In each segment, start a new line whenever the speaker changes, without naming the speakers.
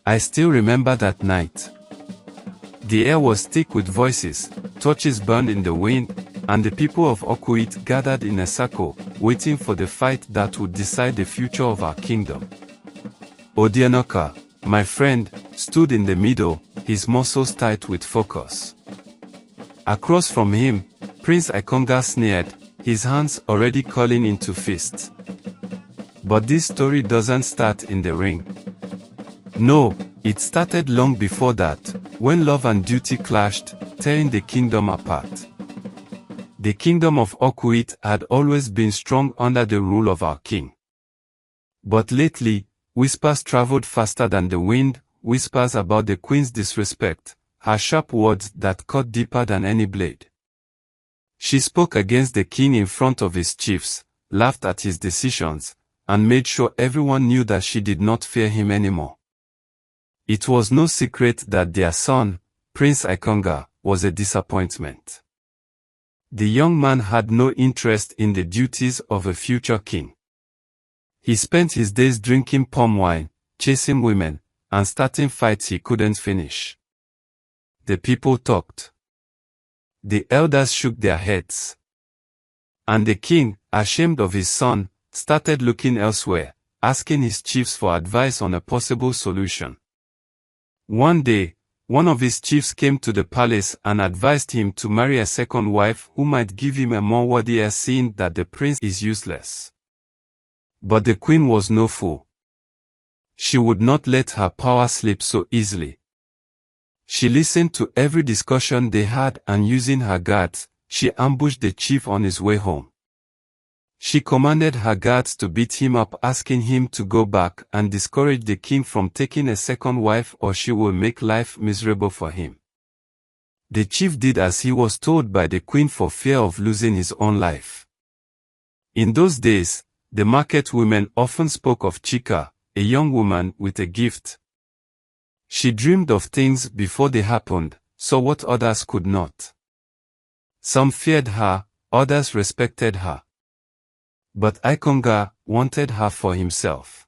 I still remember that night. The air was thick with voices, torches burned in the wind, and the people of Okwu-ite gathered in a circle, waiting for the fight that would decide the future of our kingdom. Odinaka, my friend, stood in the middle, his muscles tight with focus. Across from him, Prince Ikenga sneered, his hands already curling into fists. But this story doesn't start in the ring. No, it started long before that, when love and duty clashed, tearing the kingdom apart. The kingdom of Okwu-ite had always been strong under the rule of our king. But lately, whispers traveled faster than the wind, whispers about the queen's disrespect, her sharp words that cut deeper than any blade. She spoke against the king in front of his chiefs, laughed at his decisions, and made sure everyone knew that she did not fear him anymore. It was no secret that their son, Prince Ikenga, was a disappointment. The young man had no interest in the duties of a future king. He spent his days drinking palm wine, chasing women, and starting fights he couldn't finish. The people talked. The elders shook their heads. And the king, ashamed of his son, started looking elsewhere, asking his chiefs for advice on a possible solution. One day, one of his chiefs came to the palace and advised him to marry a second wife who might give him a more worthy heir, seeing that the prince is useless. But the queen was no fool. She would not let her power slip so easily. She listened to every discussion they had, and using her guards, she ambushed the chief on his way home. She commanded her guards to beat him up, asking him to go back and discourage the king from taking a second wife, or she will make life miserable for him. The chief did as he was told by the queen for fear of losing his own life. In those days, the market women often spoke of Chika, a young woman with a gift. She dreamed of things before they happened, saw what others could not. Some feared her, others respected her. But Ikenga wanted her for himself.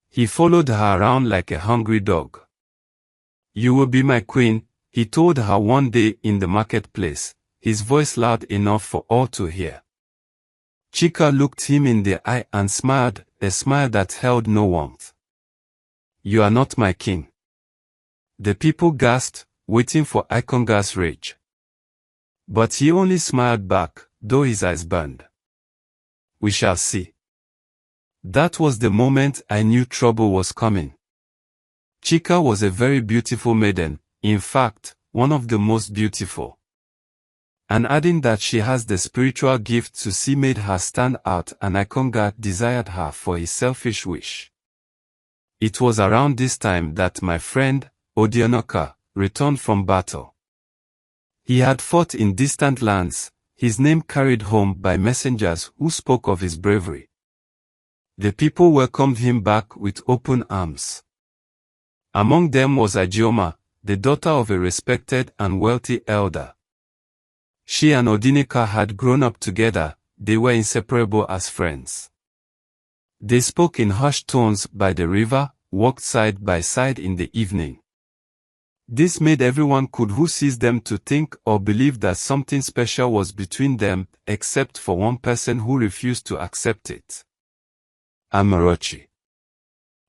He followed her around like a hungry dog. "You will be my queen," he told her one day in the marketplace, his voice loud enough for all to hear. Chika looked him in the eye and smiled, a smile that held no warmth. "You are not my king." The people gasped, waiting for Ikenga's rage. But he only smiled back, though his eyes burned. "We shall see." That was the moment I knew trouble was coming. Chika was a very beautiful maiden, in fact, one of the most beautiful. And adding that she has the spiritual gift to see made her stand out, and Ikenga desired her for his selfish wish. It was around this time that my friend, Odinaka, returned from battle. He had fought in distant lands, his name carried home by messengers who spoke of his bravery. The people welcomed him back with open arms. Among them was Ijeoma, the daughter of a respected and wealthy elder. She and Odinaka had grown up together, they were inseparable as friends. They spoke in hushed tones by the river, walked side by side in the evening. This made everyone who sees them to think or believe that something special was between them, except for one person who refused to accept it. Amarachi.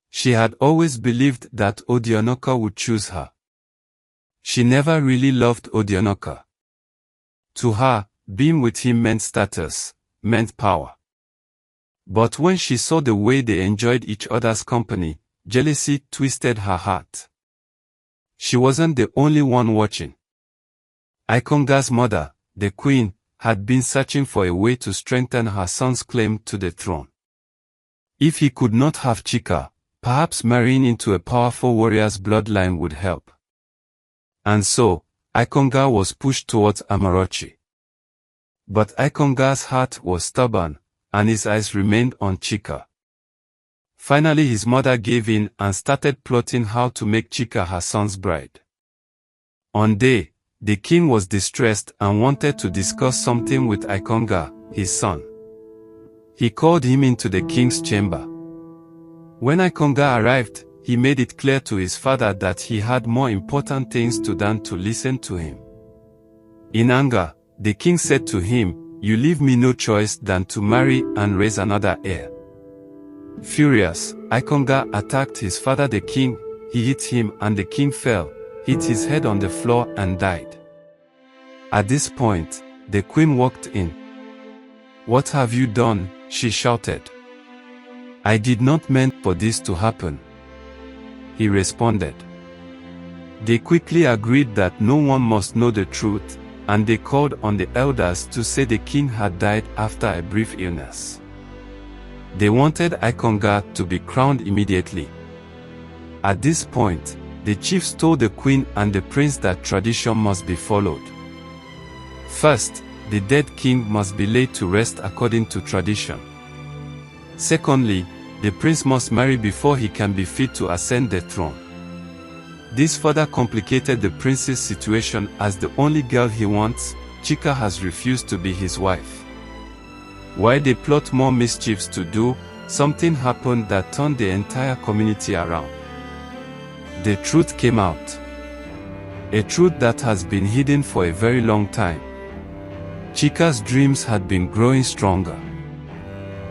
She had always believed that Odinaka would choose her. She never really loved Odinaka. To her, being with him meant status, meant power. But when she saw the way they enjoyed each other's company, jealousy twisted her heart. She wasn't the only one watching. Ikenga's mother, the queen, had been searching for a way to strengthen her son's claim to the throne. If he could not have Chika, perhaps marrying into a powerful warrior's bloodline would help. And so, Ikenga was pushed towards Amarachi. But Ikenga's heart was stubborn, and his eyes remained on Chika. Finally his mother gave in and started plotting how to make Chika her son's bride. One day, the king was distressed and wanted to discuss something with Ikenga, his son. He called him into the king's chamber. When Ikenga arrived, he made it clear to his father that he had more important things to do than to listen to him. In anger, the king said to him, "You leave me no choice than to marry and raise another heir." Furious, Ikenga attacked his father the king. He hit him and the king fell, hit his head on the floor and died. At this point, the queen walked in. "What have you done?" she shouted. "I did not mean for this to happen," he responded. They quickly agreed that no one must know the truth, and they called on the elders to say the king had died after a brief illness. They wanted Ikenga to be crowned immediately. At this point, the chiefs told the queen and the prince that tradition must be followed. First, the dead king must be laid to rest according to tradition. Secondly, the prince must marry before he can be fit to ascend the throne. This further complicated the prince's situation, as the only girl he wants, Chika, has refused to be his wife. While they plot more mischiefs to do, something happened that turned the entire community around. The truth came out. A truth that has been hidden for a very long time. Chika's dreams had been growing stronger.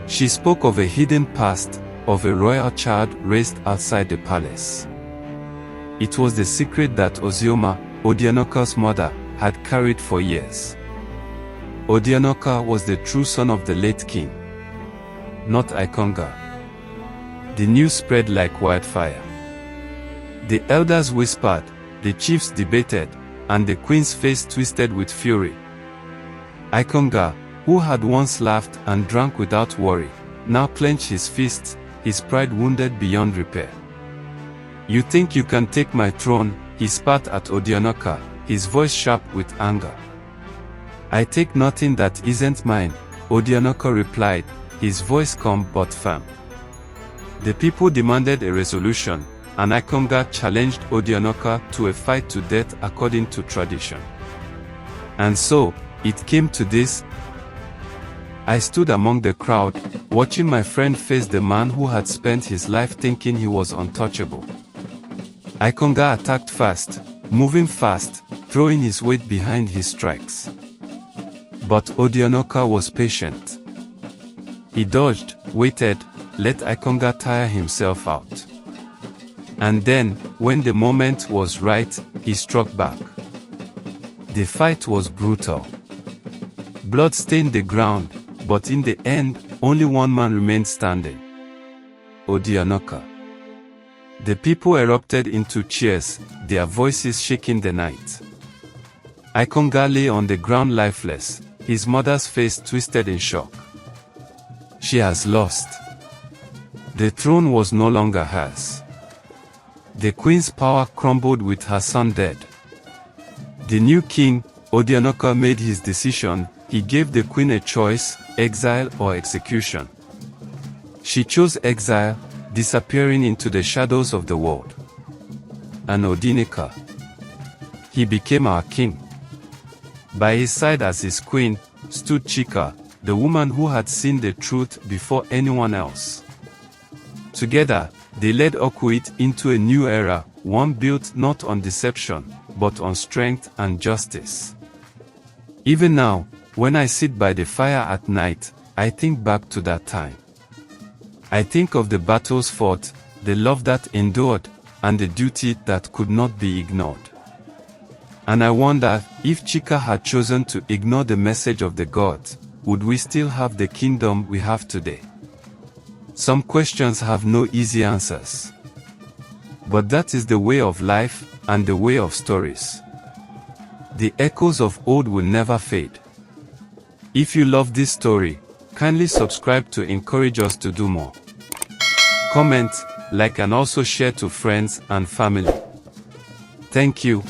She spoke of a hidden past, of a royal child raised outside the palace. It was the secret that Ozioma, Odinaka's mother, had carried for years. Odinaka was the true son of the late king, not Ikenga. The news spread like wildfire. The elders whispered, the chiefs debated, and the queen's face twisted with fury. Ikenga, who had once laughed and drank without worry, now clenched his fists, his pride wounded beyond repair. "You think you can take my throne?" he spat at Odinaka, his voice sharp with anger. "I take nothing that isn't mine," Odinaka replied, his voice calm but firm. The people demanded a resolution, and Ikenga challenged Odinaka to a fight to death according to tradition. And so, it came to this. I stood among the crowd, watching my friend face the man who had spent his life thinking he was untouchable. Ikenga attacked fast, moving fast, throwing his weight behind his strikes. But Odinaka was patient. He dodged, waited, let Ikenga tire himself out. And then, when the moment was right, he struck back. The fight was brutal. Blood stained the ground, but in the end, only one man remained standing: Odinaka. The people erupted into cheers, their voices shaking the night. Ikenga lay on the ground lifeless, his mother's face twisted in shock. She has lost. The throne was no longer hers. The queen's power crumbled with her son dead. The new king, Odinaka, made his decision. He gave the queen a choice: exile or execution. She chose exile, disappearing into the shadows of the world. And Odinaka, he became our king. By his side as his queen, stood Chika, the woman who had seen the truth before anyone else. Together, they led Okwu-ite into a new era, one built not on deception, but on strength and justice. Even now, when I sit by the fire at night, I think back to that time. I think of the battles fought, the love that endured, and the duty that could not be ignored. And I wonder, if Chika had chosen to ignore the message of the gods, would we still have the kingdom we have today? Some questions have no easy answers. But that is the way of life, and the way of stories. The echoes of old will never fade. If you love this story, kindly subscribe to encourage us to do more. Comment, like, and also share to friends and family. Thank you.